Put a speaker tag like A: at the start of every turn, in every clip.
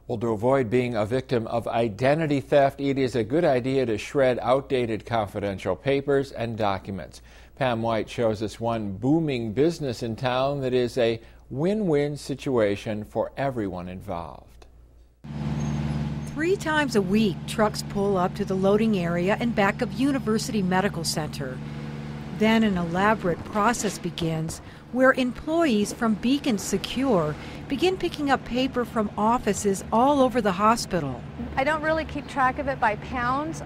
A: Well, to avoid being a victim of identity theft, it is a good idea to shred outdated confidential papers and documents. Pam White shows us one booming business in town that is a win-win situation for everyone involved.
B: 3 times a week, trucks pull up to the loading area and back of University Medical Center. Then an elaborate process begins where employees from Beacon Secure begin picking up paper from offices all over the hospital.
C: I don't really keep track of it by pounds.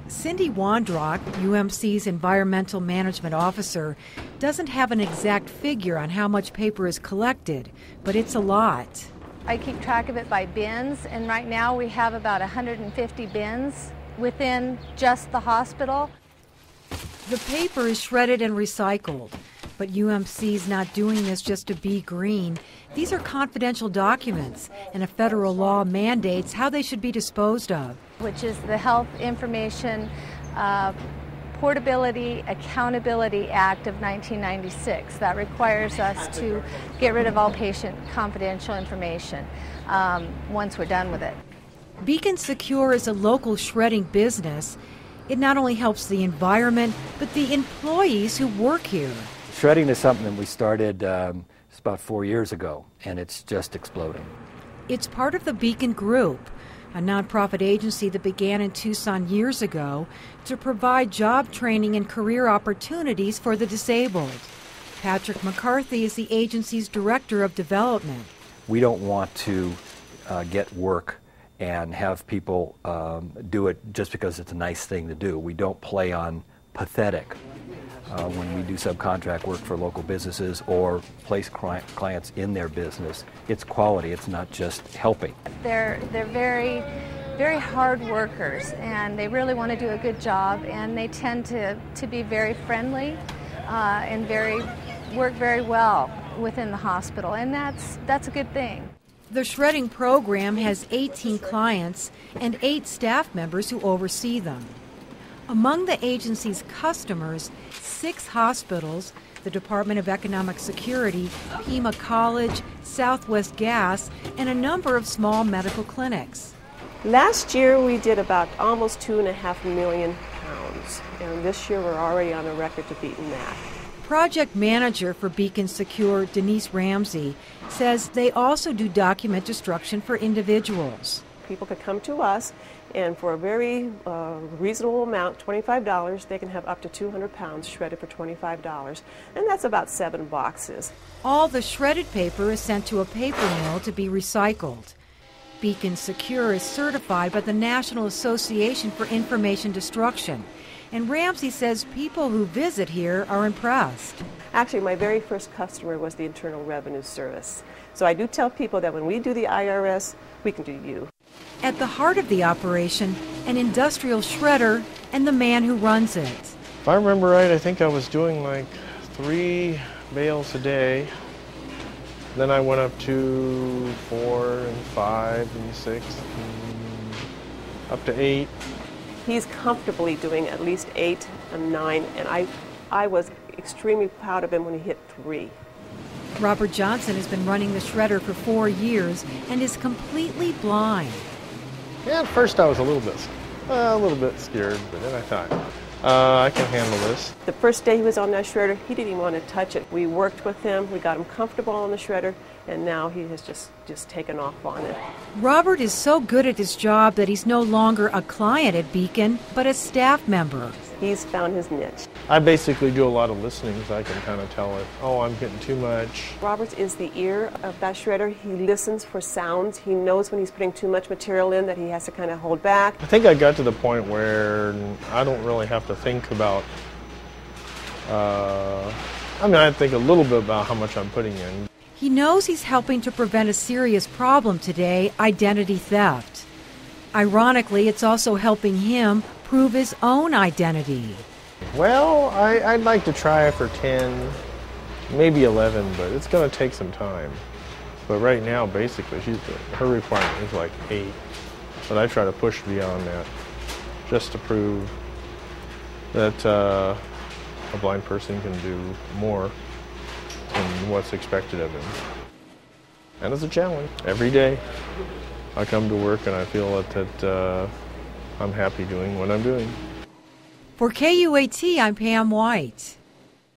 B: Cindy Wandrock, UMC's environmental management officer, doesn't have an exact figure on how much paper is collected, but it's a lot.
C: I keep track of it by bins, and right now we have about 150 bins within just the hospital.
B: The paper is shredded and recycled, but UMC's not doing this just to be green. These are confidential documents, and a federal law mandates how they should be disposed of.
C: Which is the Health Information Portability Accountability Act of 1996. That requires us to get rid of all patient confidential information once we're done with it.
B: Beacon Secure is a local shredding business. It not only helps the environment, but the employees who work here.
D: Shredding is something that we started about 4 years ago, and it's just exploding.
B: It's part of the Beacon Group, a nonprofit agency that began in Tucson years ago to provide job training and career opportunities for the disabled. Patrick McCarthy is the agency's director of development.
D: We don't want to get work and have people do it just because it's a nice thing to do. We don't play on pathetic when we do subcontract work for local businesses or place clients in their business. It's quality, it's not just helping.
C: They're very, very hard workers, and they really want to do a good job, and they tend to be very friendly and work very well within the hospital, and that's a good thing.
B: The shredding program has 18 clients and 8 staff members who oversee them. Among the agency's customers, 6 hospitals, the Department of Economic Security, Pima College, Southwest Gas, and a number of small medical clinics.
E: Last year we did about almost 2.5 million pounds, and this year we're already on a record to beating that.
B: Project manager for Beacon Secure, Denise Ramsey, says they also do document destruction for individuals.
E: People could come to us, and for a very reasonable amount, $25, they can have up to 200 pounds shredded for $25, and that's about 7 boxes.
B: All the shredded paper is sent to a paper mill to be recycled. Beacon Secure is certified by the National Association for Information Destruction, and Ramsey says people who visit here are impressed.
E: Actually, my very first customer was the Internal Revenue Service. So I do tell people that when we do the IRS, we can do you.
B: At the heart of the operation, an industrial shredder and the man who runs it.
F: If I remember right, I think I was doing like 3 bales a day. Then I went up to 4 and 5 and 6 and up to 8.
E: He's comfortably doing at least 8 and 9, and I was extremely proud of him when he hit 3.
B: Robert Johnson has been running the shredder for 4 years and is completely blind.
F: Yeah, at first I was a little bit scared, but then I thought, I can handle this.
E: The first day he was on that shredder, he didn't even want to touch it. We worked with him, we got him comfortable on the shredder, and now he has just taken off on it.
B: Robert is so good at his job that he's no longer a client at Beacon, but a staff member.
E: He's found his niche.
F: I basically do a lot of listening, so I can kind of tell it, oh, I'm getting too much.
E: Robert is the ear of that shredder. He listens for sounds. He knows when he's putting too much material in that he has to kind of hold back.
F: I think I got to the point where I don't really have to think about, I think a little bit about how much I'm putting in.
B: He knows he's helping to prevent a serious problem today, identity theft. Ironically, it's also helping him prove his own identity.
F: Well, I'd like to try it for 10, maybe 11, but it's going to take some time. But right now, basically, her requirement is like 8. But I try to push beyond that just to prove that a blind person can do more than what's expected of him. And it's a challenge every day. I come to work and I feel that I'm happy doing what I'm doing.
B: For KUAT, I'm Pam White.